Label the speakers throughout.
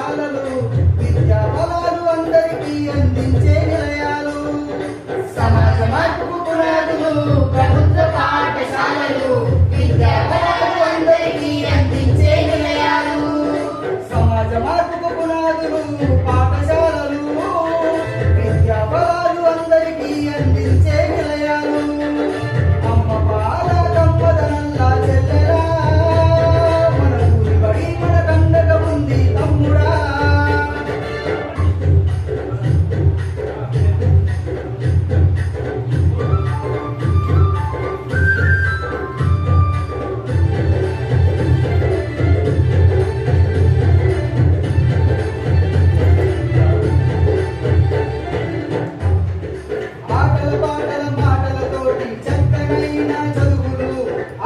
Speaker 1: పాఠశాలలు విద్యా ఫలాలు అందరికీ అందించే నిలయాలు.
Speaker 2: సమాజ మార్పుకు పునాదులు ప్రభుత్వ పాఠశాలలు విద్యా ఫలాలు అందరికీ అందించే నిలయాలు.
Speaker 1: సమాజ మార్పుకు పునాదులు పాఠశాలలు విద్యా ఫలాలు అందరికీ అందించే నిలయాలు. అమ్మ పాల కమ్మదనల్లా చెల్లెలా మన ఊరి బడి మన కండగా ఉంది తమ్ముడా. ఆటల పాటల మాటలతోటి చక్కనైన చదువులు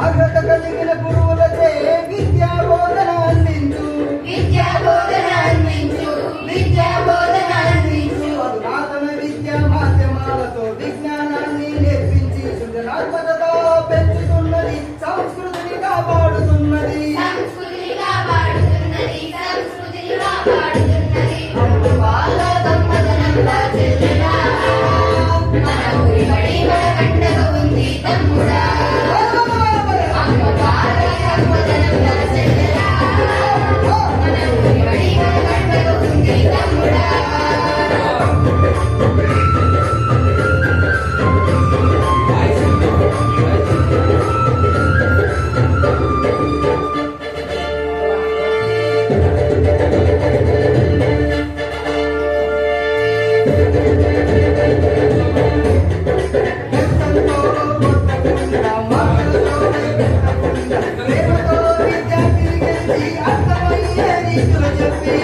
Speaker 1: అర్హత కలిగిన గురువులచే విద్యా బోధన అందించు.
Speaker 2: విద్యా బోధన అందించు. విద్యా బోధన అందించు.
Speaker 1: అధునాతన విద్యా మాధ్యమాలతో విజ్ఞానాన్ని నేర్పించి సృజనాత్మకత పెంచుతున్నది, సంస్కృతిని కాపాడుతున్నది.
Speaker 2: సంస్కృతిని కాపాడుతున్నది. సంస్కృతిని కాపాడుతున్నది. అమ్మ పాల కమ్మదనంలా చెల్లెలా మన ఊరి బడి మన కండగా ఉంది తమ్ముడా. అమ్మ పాల కమ్మదనంలా చెల్లెలా మన ఊరి బడి మన కండగా ఉంది తమ్ముడా.
Speaker 1: ఎంతో కొట్టకుండా మాటలతో పెట్టకుండా ప్రేమతో విద్యార్థిని గెలిచి అర్థమయ్యే రీతిలో చెప్పి